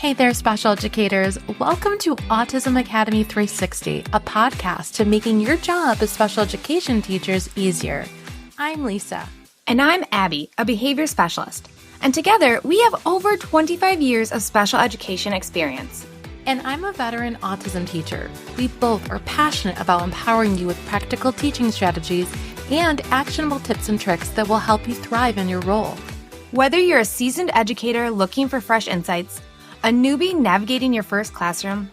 Hey there, special educators. Welcome to Autism Academy 360, a podcast to making your job as special education teachers easier. I'm Lisa. And I'm Abby, a behavior specialist. And together, we have over 25 years of special education experience. And I'm a veteran autism teacher. We both are passionate about empowering you with practical teaching strategies and actionable tips and tricks that will help you thrive in your role. Whether you're a seasoned educator looking for fresh insights, a newbie navigating your first classroom,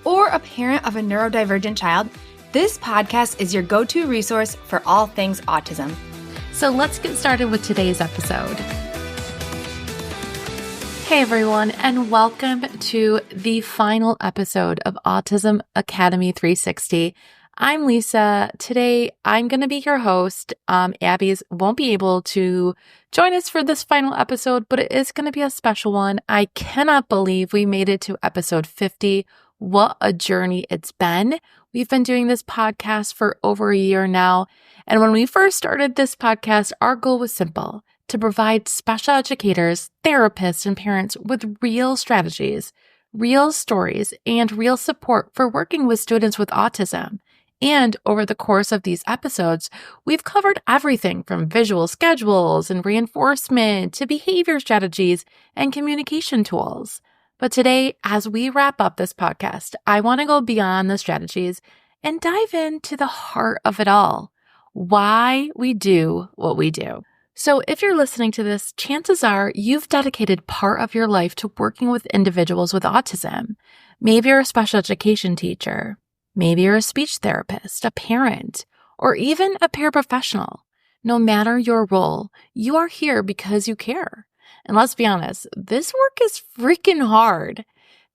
or a parent of a neurodivergent child, this podcast is your go-to resource for all things autism. So let's get started with today's episode. Hey everyone, and welcome to the final episode of Autism Academy 360. I'm Lisa. Today, I'm going to be your host. Abby won't be able to join us for this final episode, but it is going to be a special one. I cannot believe we made it to episode 50. What a journey it's been. We've been doing this podcast for over a year now. And when we first started this podcast, our goal was simple: to provide special educators, therapists, and parents with real strategies, real stories, and real support for working with students with autism. And over the course of these episodes, we've covered everything from visual schedules and reinforcement to behavior strategies and communication tools. But today, as we wrap up this podcast, I want to go beyond the strategies and dive into the heart of it all: why we do what we do. So if you're listening to this, chances are you've dedicated part of your life to working with individuals with autism. Maybe you're a special education teacher. Maybe you're a speech therapist, a parent, or even a paraprofessional. No matter your role, you are here because you care. And let's be honest, this work is freaking hard.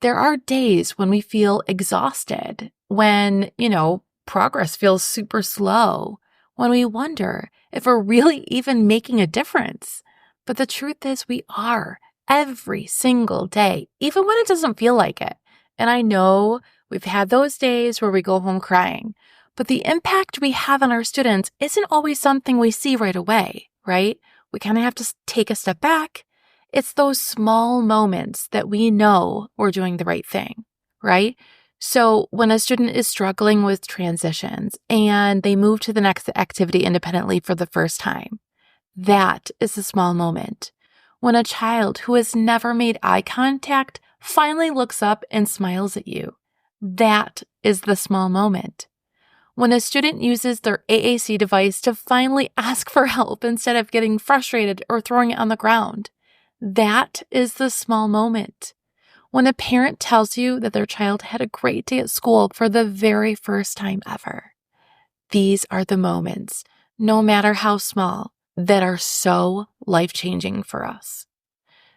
There are days when we feel exhausted, when, progress feels super slow, when we wonder if we're really even making a difference. But the truth is we are every single day, even when it doesn't feel like it. And I know we've had those days where we go home crying, but the impact we have on our students isn't always something we see right away, right? We kind of have to take a step back. It's those small moments that we know we're doing the right thing, right? So when a student is struggling with transitions and they move to the next activity independently for the first time, that is a small moment. When a child who has never made eye contact finally looks up and smiles at you, that is the small moment. When a student uses their AAC device to finally ask for help instead of getting frustrated or throwing it on the ground, that is the small moment. When a parent tells you that their child had a great day at school for the very first time ever, these are the moments, no matter how small, that are so life-changing for us.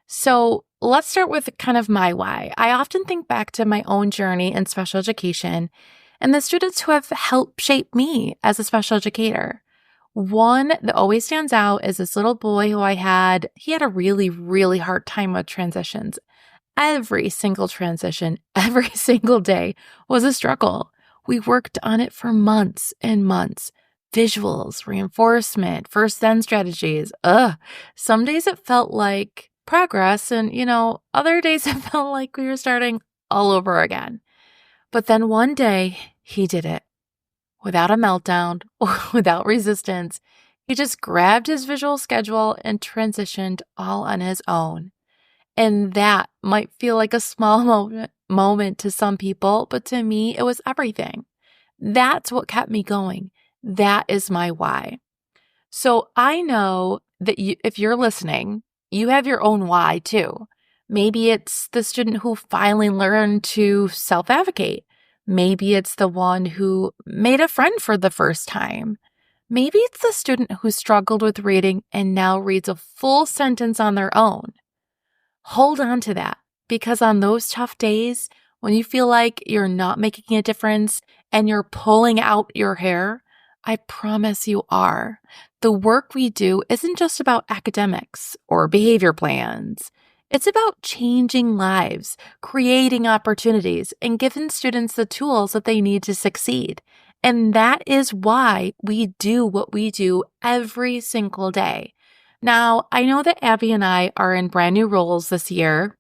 So let's start with kind of my why. I often think back to my own journey in special education and the students who have helped shape me as a special educator. One that always stands out is this little boy who he had a really, really hard time with transitions. Every single transition, every single day was a struggle. We worked on it for months and months. Visuals, reinforcement, first then strategies. Some days it felt like progress, and other days it felt like we were starting all over again. But then one day he did it without a meltdown or without resistance. He just grabbed his visual schedule and transitioned all on his own. And that might feel like a small moment to some people, but to me, it was everything. That's what kept me going. That is my why. So I know that if you're listening, you have your own why too. Maybe it's the student who finally learned to self-advocate. Maybe it's the one who made a friend for the first time. Maybe it's the student who struggled with reading and now reads a full sentence on their own. Hold on to that, because on those tough days, when you feel like you're not making a difference and you're pulling out your hair, I promise you are. The work we do isn't just about academics or behavior plans. It's about changing lives, creating opportunities, and giving students the tools that they need to succeed. And that is why we do what we do every single day. Now, I know that Abby and I are in brand new roles this year,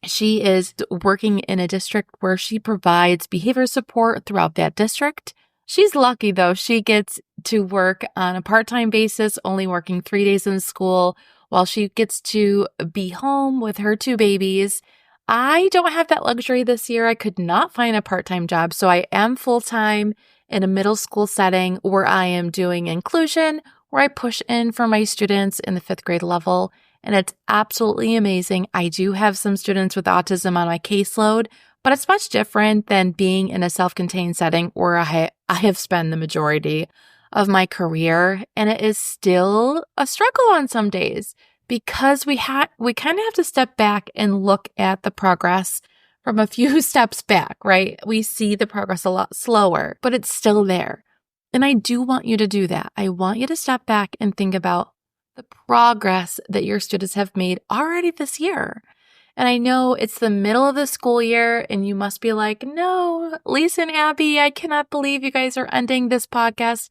She is working in a district where she provides behavior support throughout that district. She's lucky though. She gets to work on a part-time basis, only working 3 days in school while she gets to be home with her 2 babies. I don't have that luxury this year. I could not find a part-time job. So I am full-time in a middle school setting where I am doing inclusion, where I push in for my students in the 5th grade level. And it's absolutely amazing. I do have some students with autism on my caseload, but it's much different than being in a self-contained setting where I have spent the majority of my career. And it is still a struggle on some days because we kind of have to step back and look at the progress from a few steps back, right? We see the progress a lot slower, but it's still there. And I do want you to do that. I want you to step back and think about the progress that your students have made already this year. And I know it's the middle of the school year and you must be like, no, Lisa and Abby, I cannot believe you guys are ending this podcast.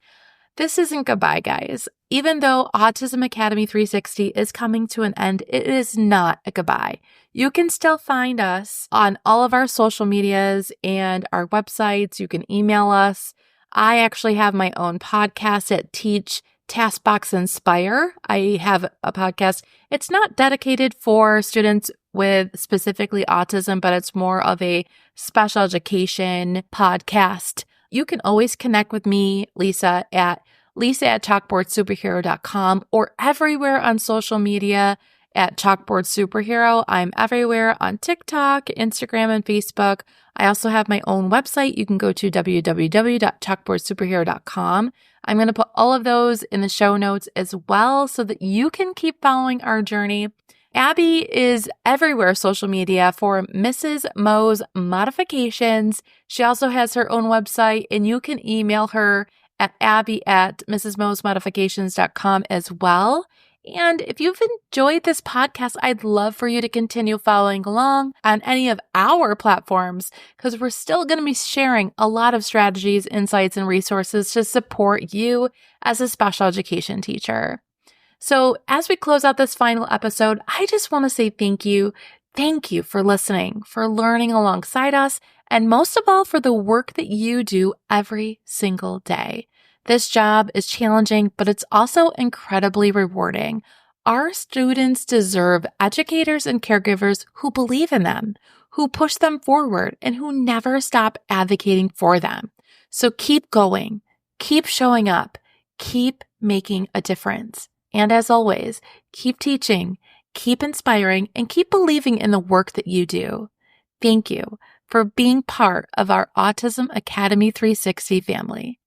This isn't goodbye, guys. Even though Autism Academy 360 is coming to an end, it is not a goodbye. You can still find us on all of our social medias and our websites. You can email us. I actually have my own podcast at Teach Taskbox Inspire. I have a podcast. It's not dedicated for students with specifically autism, but it's more of a special education podcast. You can always connect with me, Lisa at chalkboardsuperhero.com or everywhere on social media at Chalkboard Superhero. I'm everywhere on TikTok, Instagram, and Facebook. I also have my own website. You can go to www.chalkboardsuperhero.com. I'm going to put all of those in the show notes as well so that you can keep following our journey. Abby is everywhere social media for Mrs. Mo's Modifications. She also has her own website, and you can email her at abby@mrsmosmodifications.com as well. And if you've enjoyed this podcast, I'd love for you to continue following along on any of our platforms because we're still going to be sharing a lot of strategies, insights, and resources to support you as a special education teacher. So as we close out this final episode, I just want to say thank you. Thank you for listening, for learning alongside us, and most of all, for the work that you do every single day. This job is challenging, but it's also incredibly rewarding. Our students deserve educators and caregivers who believe in them, who push them forward, and who never stop advocating for them. So keep going, keep showing up, keep making a difference. And as always, keep teaching, keep inspiring, and keep believing in the work that you do. Thank you for being part of our Autism Academy 360 family.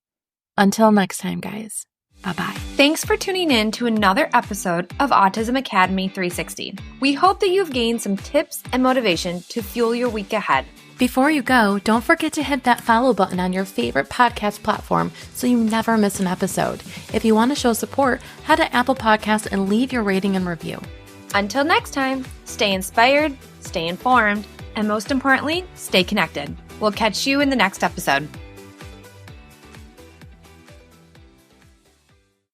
Until next time, guys. Bye-bye. Thanks for tuning in to another episode of Autism Academy 360. We hope that you've gained some tips and motivation to fuel your week ahead. Before you go, don't forget to hit that follow button on your favorite podcast platform so you never miss an episode. If you want to show support, head to Apple Podcasts and leave your rating and review. Until next time, stay inspired, stay informed, and most importantly, stay connected. We'll catch you in the next episode.